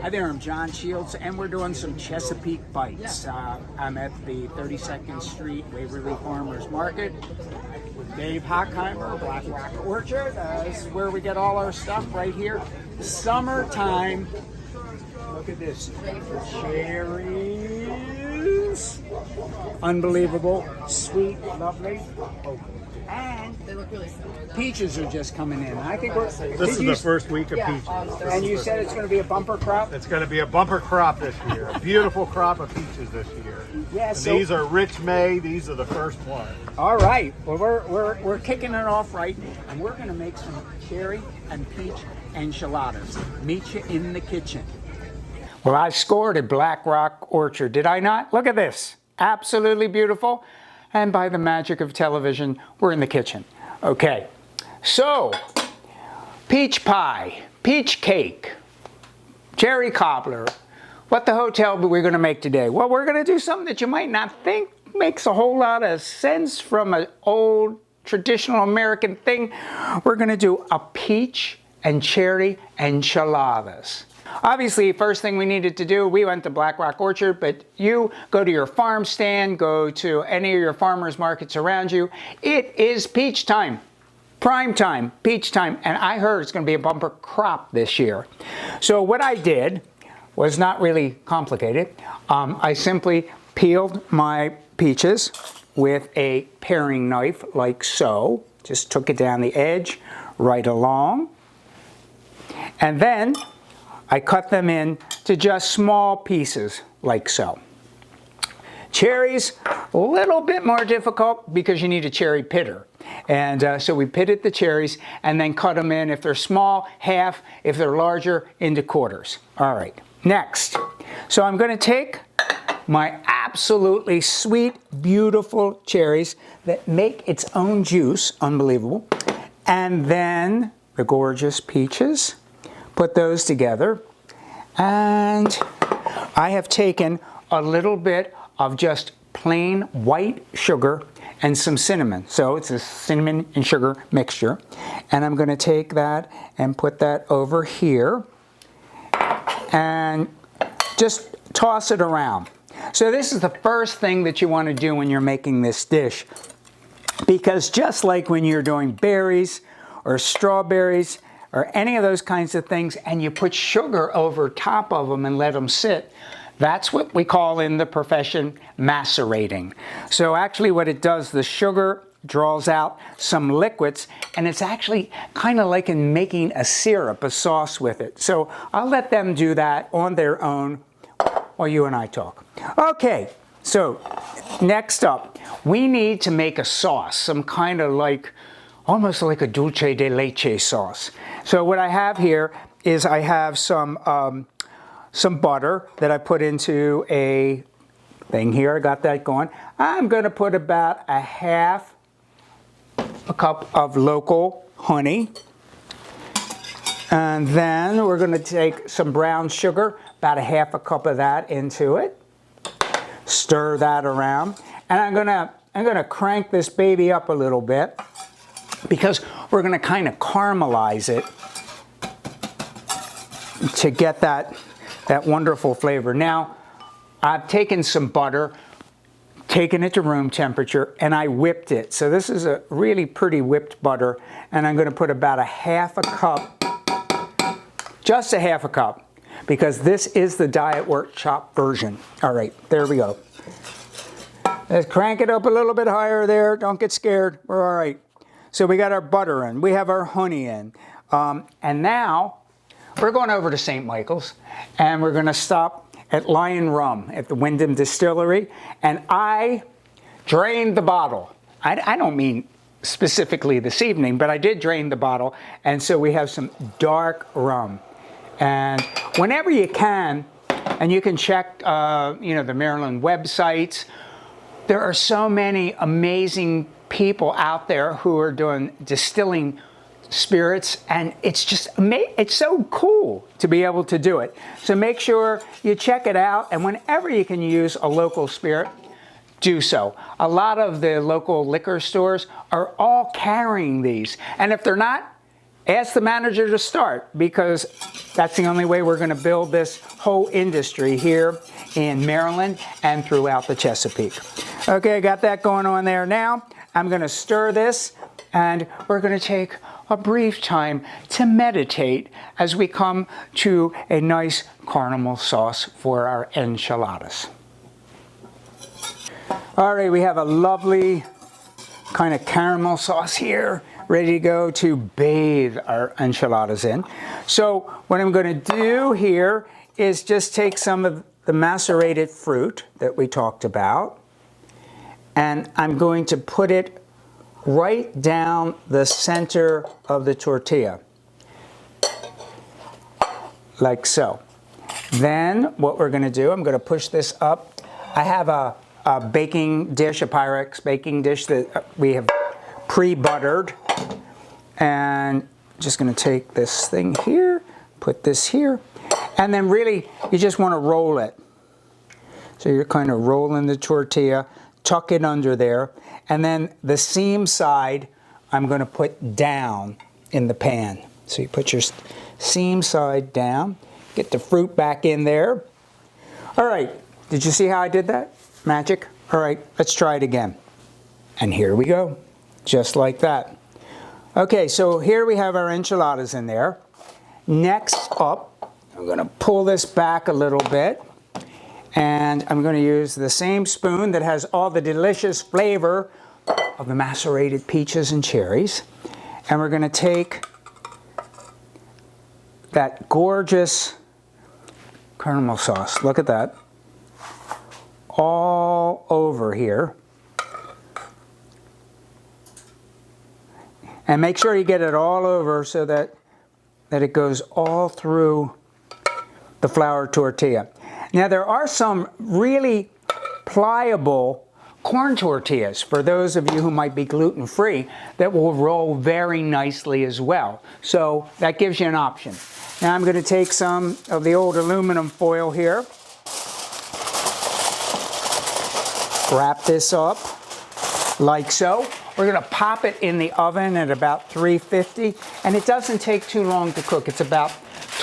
Hi there, I'm John Shields, and we're doing some Chesapeake bites. I'm at the 32nd Street Waverly Farmers Market with Dave Hockheimer, Black Rock Orchard. This is where we get all our stuff right here. Summertime. Look at this. Cherries. Unbelievable. Sweet, lovely. Oh. And they look really similar. Peaches are just coming in. I think we're. This is the first week of peaches. And you said it's going to be a bumper crop? It's going to be a bumper crop this year. A beautiful crop of peaches this year. Yeah. So these are rich May. These are the first ones. All right. Well, we're kicking it off right, and we're going to make some cherry and peach enchiladas. Meet you in the kitchen. Well, I scored at Black Rock Orchard, did I not? Look at this. Absolutely beautiful. And by the magic of television, we're in the kitchen. Okay, so peach pie, peach cake, cherry cobbler. What the hotel are we going to make today? Well, we're going to do something that you might not think makes a whole lot of sense from an old traditional American thing. We're going to do a peach and cherry enchiladas. Obviously, first thing we needed to do, we went to Black Rock Orchard, but you go to your farm stand, go to any of your farmers markets around you. It is peach time, prime time, peach time, and I heard it's going to be a bumper crop this year. So what I did was not really complicated. I simply peeled my peaches with a paring knife like so. Just took it down the edge, right along, and then I cut them in to just small pieces like so. Cherries, a little bit more difficult because you need a cherry pitter. And so we pitted the cherries and then cut them in, if they're small, half, if they're larger, into quarters. All right, next. So I'm going to take my absolutely sweet, beautiful cherries that make its own juice, unbelievable, and then the gorgeous peaches. Put those together, and I have taken a little bit of just plain white sugar and some cinnamon. So it's a cinnamon and sugar mixture, and I'm going to take that and put that over here and just toss it around. So this is the first thing that you want to do when you're making this dish, because just like when you're doing berries or strawberries or any of those kinds of things, and you put sugar over top of them and let them sit, that's what we call in the profession macerating. So actually what it does, the sugar draws out some liquids, and it's actually kind of like in making a syrup, a sauce with it. So I'll let them do that on their own while you and I talk. Okay, so next up, we need to make a sauce, some kind of like, almost like a dulce de leche sauce. So what I have here is I have some butter that I put into a thing here. I got that going. I'm going to put about a half a cup of local honey. And then we're going to take some brown sugar, about a half a cup of that into it. Stir that around. And I'm going to crank this baby up a little bit, because we're going to kind of caramelize it to get that wonderful flavor. Now, I've taken some butter, taken it to room temperature, and I whipped it. So this is a really pretty whipped butter, and I'm going to put about a half a cup, just a half a cup, because this is the Diet Workshop version. All right, there we go. Let's crank it up a little bit higher there. Don't get scared. We're all right. So we got our butter in, we have our honey in, and now we're going over to St. Michael's, and we're going to stop at Lion Rum at the Wyndham Distillery, and I drained the bottle. I don't mean specifically this evening, but I did drain the bottle, and so we have some dark rum. And whenever you can, and you can check the Maryland websites, there are so many amazing people out there who are doing distilling spirits, and it's just it's so cool to be able to do it. So make sure you check it out, and whenever you can use a local spirit, do so. A lot of the local liquor stores are all carrying these, and if they're not, ask the manager to start, because that's the only way we're going to build this whole industry here in Maryland and throughout the Chesapeake. Okay, I got that going on there now. I'm going to stir this, and we're going to take a brief time to meditate as we come to a nice caramel sauce for our enchiladas. All right, we have a lovely kind of caramel sauce here, ready to go to bathe our enchiladas in. So what I'm going to do here is just take some of the macerated fruit that we talked about, and I'm going to put it right down the center of the tortilla, like so. Then what we're going to do, I'm going to push this up. I have a baking dish, a Pyrex baking dish that we have pre-buttered, and just going to take this thing here, put this here, and then really you just want to roll it. So you're kind of rolling the tortilla, tuck it under there, and then the seam side I'm going to put down in the pan. So you put your seam side down, get the fruit back in there. All right, did you see how I did that? Magic? All right, let's try it again. And here we go, just like that. Okay, so here we have our enchiladas in there. Next up, I'm going to pull this back a little bit, and I'm going to use the same spoon that has all the delicious flavor of the macerated peaches and cherries. And we're going to take that gorgeous caramel sauce, look at that, all over here. And make sure you get it all over so that it goes all through the flour tortilla. Now there are some really pliable corn tortillas, for those of you who might be gluten-free, that will roll very nicely as well. So that gives you an option. Now I'm going to take some of the old aluminum foil here, wrap this up like so. We're going to pop it in the oven at about 350, and it doesn't take too long to cook. It's about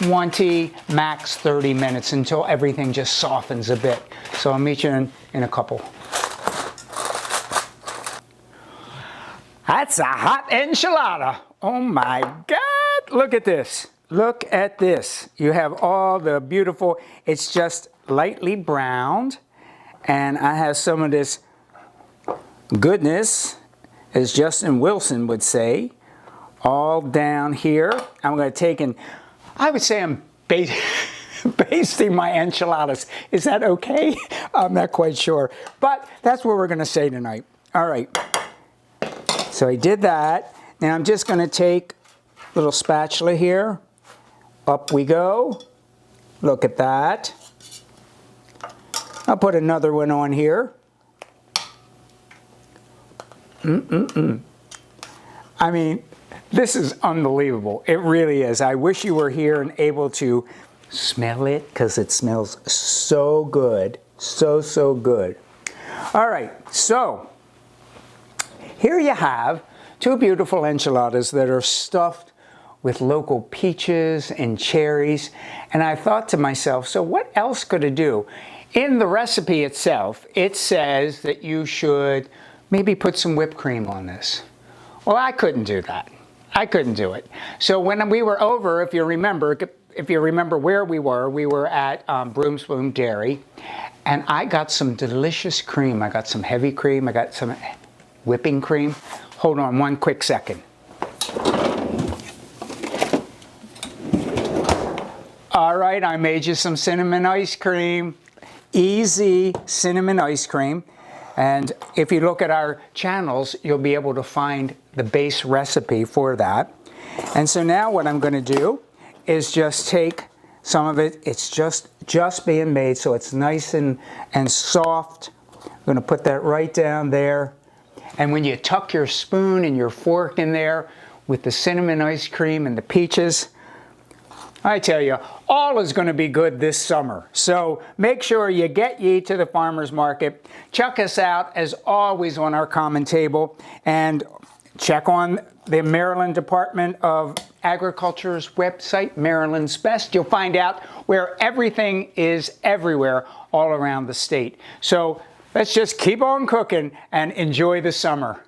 20, max 30 minutes until everything just softens a bit. So I'll meet you in a couple. That's a hot enchilada. Oh my God, look at this. Look at this. You have all the beautiful, it's just lightly browned, and I have some of this goodness, as Justin Wilson would say, all down here. I'm going to take and I would say I'm basting my enchiladas. Is that okay? I'm not quite sure, but that's what we're going to say tonight. All right. So I did that. Now I'm just going to take a little spatula here. Up we go. Look at that. I'll put another one on here. I mean, this is unbelievable. It really is. I wish you were here and able to smell it, because it smells so good. So, so good. All right, so here you have two beautiful enchiladas that are stuffed with local peaches and cherries. And I thought to myself, so what else could I do? In the recipe itself, it says that you should maybe put some whipped cream on this. Well, I couldn't do that. I couldn't do it. So when we were over, if you remember where we were at Broomspoon Dairy, and I got some delicious cream. I got some heavy cream. I got some whipping cream. Hold on one quick second. All right, I made you some cinnamon ice cream. Easy cinnamon ice cream. And if you look at our channels, you'll be able to find the base recipe for that. And so now what I'm going to do is just take some of it. It's just being made, so it's nice and soft. I'm going to put that right down there. And when you tuck your spoon and your fork in there with the cinnamon ice cream and the peaches, I tell you, all is going to be good this summer. So make sure you get ye to the farmer's market. Check us out, as always, on our common table. And check on the Maryland Department of Agriculture's website, Maryland's Best. You'll find out where everything is everywhere all around the state. So let's just keep on cooking and enjoy the summer.